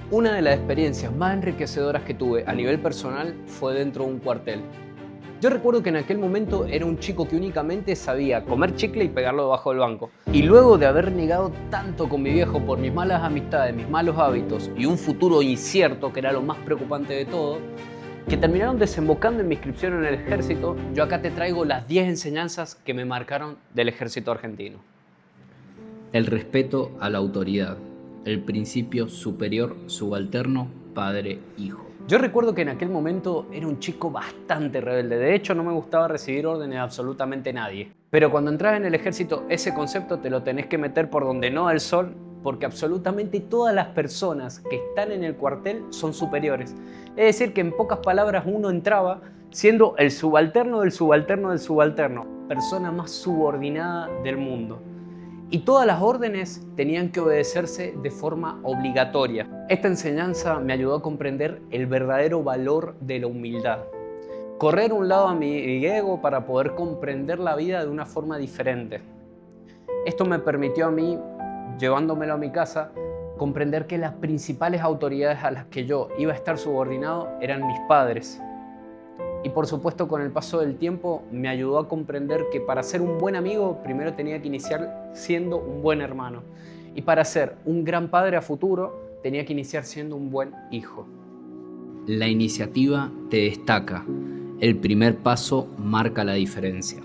Una de las experiencias más enriquecedoras que tuve a nivel personal fue dentro de un cuartel. Yo recuerdo que en aquel momento era un chico que únicamente sabía comer chicle y pegarlo debajo del banco. Y luego de haber negado tanto con mi viejo por mis malas amistades, mis malos hábitos y un futuro incierto, que era lo más preocupante de todo, que terminaron desembocando en mi inscripción en el ejército, yo acá te traigo las 10 enseñanzas que me marcaron del ejército argentino. El respeto a la autoridad, el principio superior subalterno padre-hijo. Yo recuerdo que en aquel momento era un chico bastante rebelde. De hecho, no me gustaba recibir órdenes de absolutamente nadie. Pero cuando entras en el ejército, ese concepto te lo tenés que meter por donde no da el sol, porque absolutamente todas las personas que están en el cuartel son superiores. Es decir, que en pocas palabras uno entraba siendo el subalterno del subalterno del subalterno, persona más subordinada del mundo. Y todas las órdenes tenían que obedecerse de forma obligatoria. Esta enseñanza me ayudó a comprender el verdadero valor de la humildad. Correr un lado a mi ego para poder comprender la vida de una forma diferente. Esto me permitió a mí, llevándomelo a mi casa, comprender que las principales autoridades a las que yo iba a estar subordinado eran mis padres. Y por supuesto, con el paso del tiempo me ayudó a comprender que para ser un buen amigo primero tenía que iniciar siendo un buen hermano. Y para ser un gran padre a futuro tenía que iniciar siendo un buen hijo. La iniciativa te destaca. El primer paso marca la diferencia.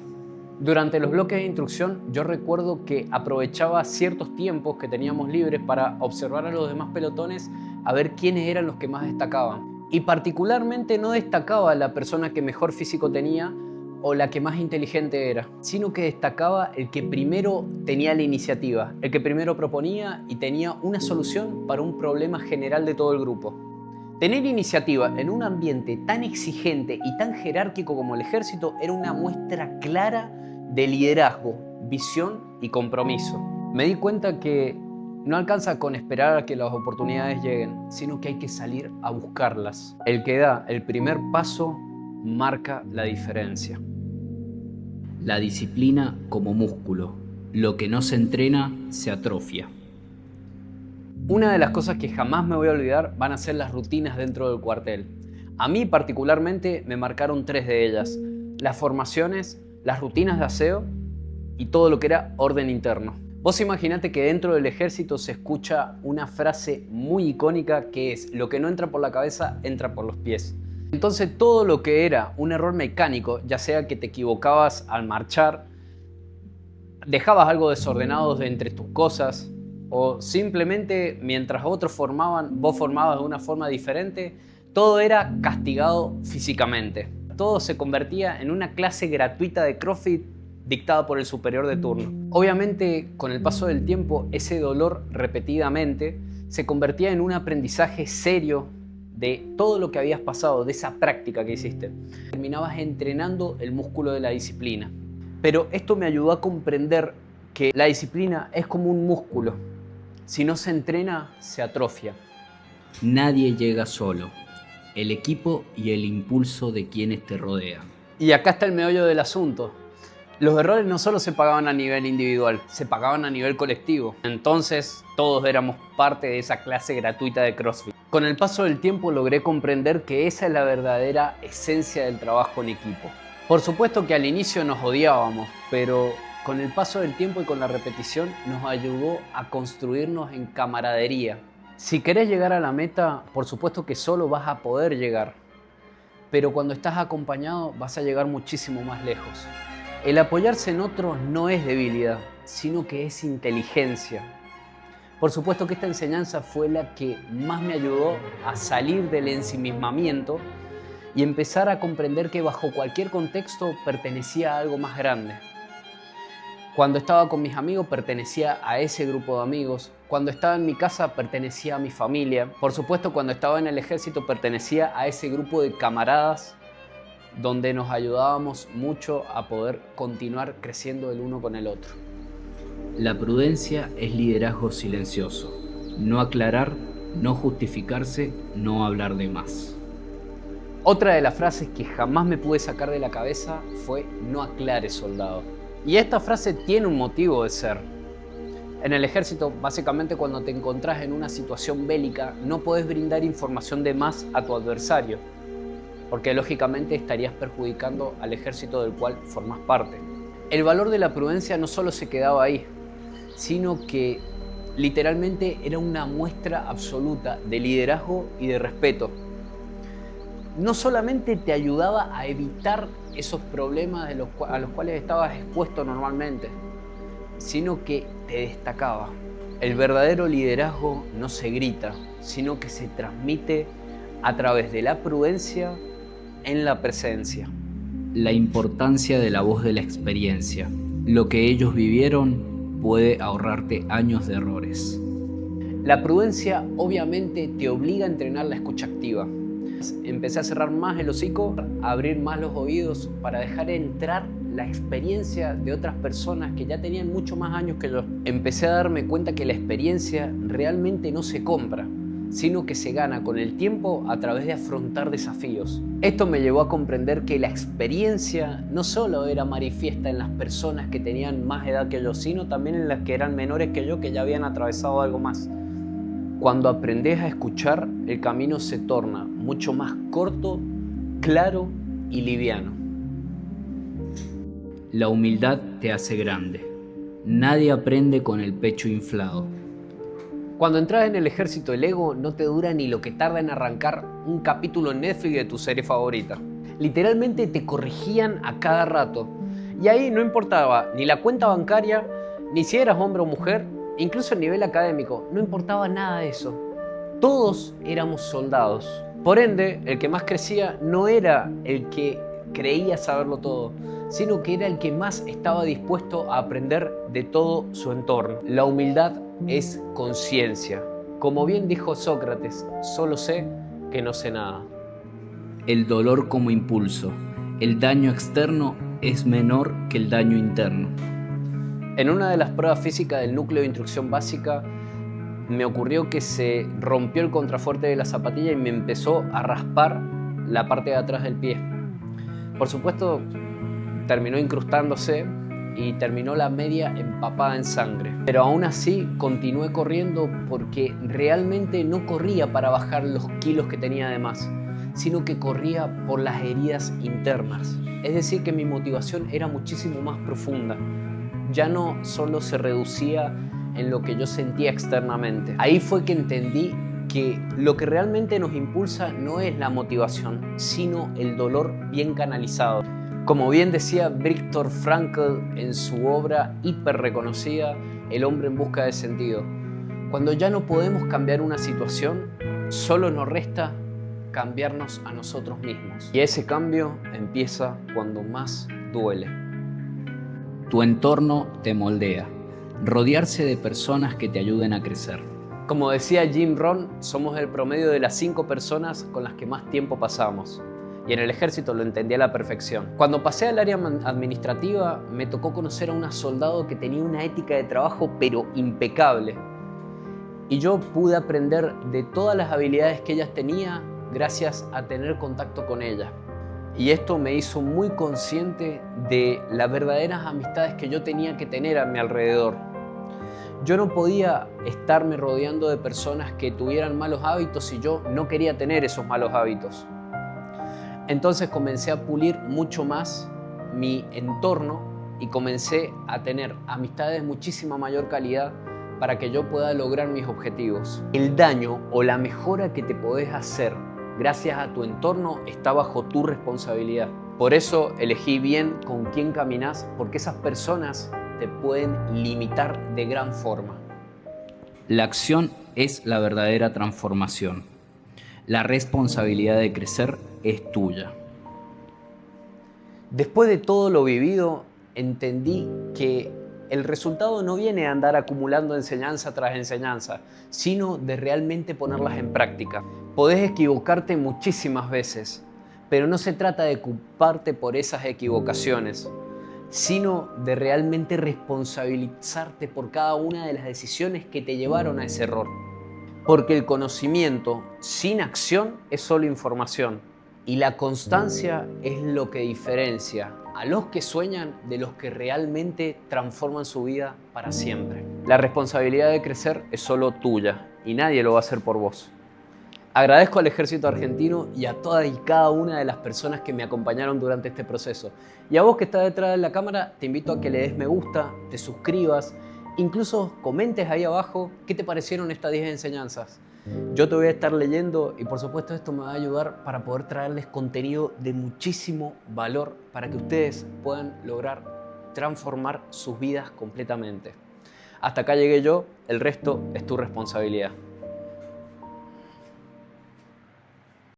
Durante los bloques de instrucción yo recuerdo que aprovechaba ciertos tiempos que teníamos libres para observar a los demás pelotones a ver quiénes eran los que más destacaban. Y particularmente no destacaba la persona que mejor físico tenía o la que más inteligente era, sino que destacaba el que primero tenía la iniciativa, el que primero proponía y tenía una solución para un problema general de todo el grupo. Tener iniciativa en un ambiente tan exigente y tan jerárquico como el ejército era una muestra clara de liderazgo, visión y compromiso. Me di cuenta que no alcanza con esperar a que las oportunidades lleguen, sino que hay que salir a buscarlas. El que da el primer paso marca la diferencia. La disciplina como músculo. Lo que no se entrena se atrofia. Una de las cosas que jamás me voy a olvidar van a ser las rutinas dentro del cuartel. A mí particularmente me marcaron 3 de ellas: las formaciones, las rutinas de aseo y todo lo que era orden interno. Vos imaginate que dentro del ejército se escucha una frase muy icónica que es: lo que no entra por la cabeza, entra por los pies. Entonces todo lo que era un error mecánico, ya sea que te equivocabas al marchar, dejabas algo desordenado de entre tus cosas, o simplemente mientras otros formaban, vos formabas de una forma diferente, todo era castigado físicamente. Todo se convertía en una clase gratuita de CrossFit dictada por el superior de turno. Obviamente, con el paso del tiempo, ese dolor repetidamente se convertía en un aprendizaje serio de todo lo que habías pasado, de esa práctica que hiciste. Terminabas entrenando el músculo de la disciplina. Pero esto me ayudó a comprender que la disciplina es como un músculo. Si no se entrena, se atrofia. Nadie llega solo. El equipo y el impulso de quienes te rodean. Y acá está el meollo del asunto. Los errores no solo se pagaban a nivel individual, se pagaban a nivel colectivo. Entonces todos éramos parte de esa clase gratuita de CrossFit. Con el paso del tiempo logré comprender que esa es la verdadera esencia del trabajo en equipo. Por supuesto que al inicio nos odiábamos, pero con el paso del tiempo y con la repetición nos ayudó a construirnos en camaradería. Si querés llegar a la meta, por supuesto que solo vas a poder llegar, pero cuando estás acompañado vas a llegar muchísimo más lejos. El apoyarse en otros no es debilidad, sino que es inteligencia. Por supuesto que esta enseñanza fue la que más me ayudó a salir del ensimismamiento y empezar a comprender que bajo cualquier contexto pertenecía a algo más grande. Cuando estaba con mis amigos pertenecía a ese grupo de amigos. Cuando estaba en mi casa pertenecía a mi familia. Por supuesto, cuando estaba en el ejército pertenecía a ese grupo de camaradas donde nos ayudábamos mucho a poder continuar creciendo el uno con el otro. La prudencia es liderazgo silencioso. No aclarar, no justificarse, no hablar de más. Otra de las frases que jamás me pude sacar de la cabeza fue: no aclares, soldado. Y esta frase tiene un motivo de ser. En el ejército, básicamente cuando te encontrás en una situación bélica, no podés brindar información de más a tu adversario, porque lógicamente estarías perjudicando al ejército del cual formas parte. El valor de la prudencia no solo se quedaba ahí, sino que literalmente era una muestra absoluta de liderazgo y de respeto. No solamente te ayudaba a evitar esos problemas a los cuales estabas expuesto normalmente, sino que te destacaba. El verdadero liderazgo no se grita, sino que se transmite a través de la prudencia en la presencia. La importancia de la voz de la experiencia. Lo que ellos vivieron puede ahorrarte años de errores. La prudencia obviamente te obliga a entrenar la escucha activa. Empecé a cerrar más el hocico, a abrir más los oídos para dejar entrar la experiencia de otras personas que ya tenían mucho más años que yo. Empecé a darme cuenta que la experiencia realmente no se compra, sino que se gana con el tiempo a través de afrontar desafíos. Esto me llevó a comprender que la experiencia no solo era manifiesta en las personas que tenían más edad que yo, sino también en las que eran menores que yo, que ya habían atravesado algo más. Cuando aprendes a escuchar, el camino se torna mucho más corto, claro y liviano. La humildad te hace grande. Nadie aprende con el pecho inflado. Cuando entras en el ejército, el ego no te dura ni lo que tarda en arrancar un capítulo en Netflix de tu serie favorita. Literalmente te corregían a cada rato. Y ahí no importaba ni la cuenta bancaria, ni si eras hombre o mujer, incluso el nivel académico, no importaba nada de eso. Todos éramos soldados. Por ende, el que más crecía no era el que creía saberlo todo, sino que era el que más estaba dispuesto a aprender de todo su entorno. La humildad es conciencia. Como bien dijo Sócrates, solo sé que no sé nada. El dolor como impulso. El daño externo es menor que el daño interno. En una de las pruebas físicas del núcleo de instrucción básica, me ocurrió que se rompió el contrafuerte de la zapatilla y me empezó a raspar la parte de atrás del pie. Por supuesto, terminó incrustándose y terminó la media empapada en sangre. Pero aún así continué corriendo porque realmente no corría para bajar los kilos que tenía de más, sino que corría por las heridas internas. Es decir, que mi motivación era muchísimo más profunda. Ya no solo se reducía en lo que yo sentía externamente. Ahí fue que entendí que lo que realmente nos impulsa no es la motivación, sino el dolor bien canalizado. Como bien decía Viktor Frankl en su obra hiper reconocida, El hombre en busca de sentido, cuando ya no podemos cambiar una situación, solo nos resta cambiarnos a nosotros mismos. Y ese cambio empieza cuando más duele. Tu entorno te moldea. Rodearse de personas que te ayuden a crecer. Como decía Jim Rohn, somos el promedio de las 5 personas con las que más tiempo pasamos. Y en el ejército lo entendí a la perfección. Cuando pasé al área administrativa, me tocó conocer a una soldado que tenía una ética de trabajo pero impecable. Y yo pude aprender de todas las habilidades que ella tenía gracias a tener contacto con ella. Y esto me hizo muy consciente de las verdaderas amistades que yo tenía que tener a mi alrededor. Yo no podía estarme rodeando de personas que tuvieran malos hábitos y yo no quería tener esos malos hábitos. Entonces comencé a pulir mucho más mi entorno y comencé a tener amistades de muchísima mayor calidad para que yo pueda lograr mis objetivos. El daño o la mejora que te podés hacer gracias a tu entorno está bajo tu responsabilidad. Por eso elegí bien con quién caminás, porque esas personas te pueden limitar de gran forma. La acción es la verdadera transformación. La responsabilidad de crecer es tuya. Después de todo lo vivido, entendí que el resultado no viene de andar acumulando enseñanza tras enseñanza, sino de realmente ponerlas en práctica. Podés equivocarte muchísimas veces, pero no se trata de culparte por esas equivocaciones, sino de realmente responsabilizarte por cada una de las decisiones que te llevaron a ese error. Porque el conocimiento sin acción es solo información y la constancia es lo que diferencia a los que sueñan de los que realmente transforman su vida para siempre. La responsabilidad de crecer es solo tuya y nadie lo va a hacer por vos. Agradezco al Ejército Argentino y a todas y cada una de las personas que me acompañaron durante este proceso. Y a vos que estás detrás de la cámara, te invito a que le des me gusta, te suscribas, incluso comentes ahí abajo qué te parecieron estas 10 enseñanzas. Yo te voy a estar leyendo y por supuesto esto me va a ayudar para poder traerles contenido de muchísimo valor para que ustedes puedan lograr transformar sus vidas completamente. Hasta acá llegué yo, el resto es tu responsabilidad.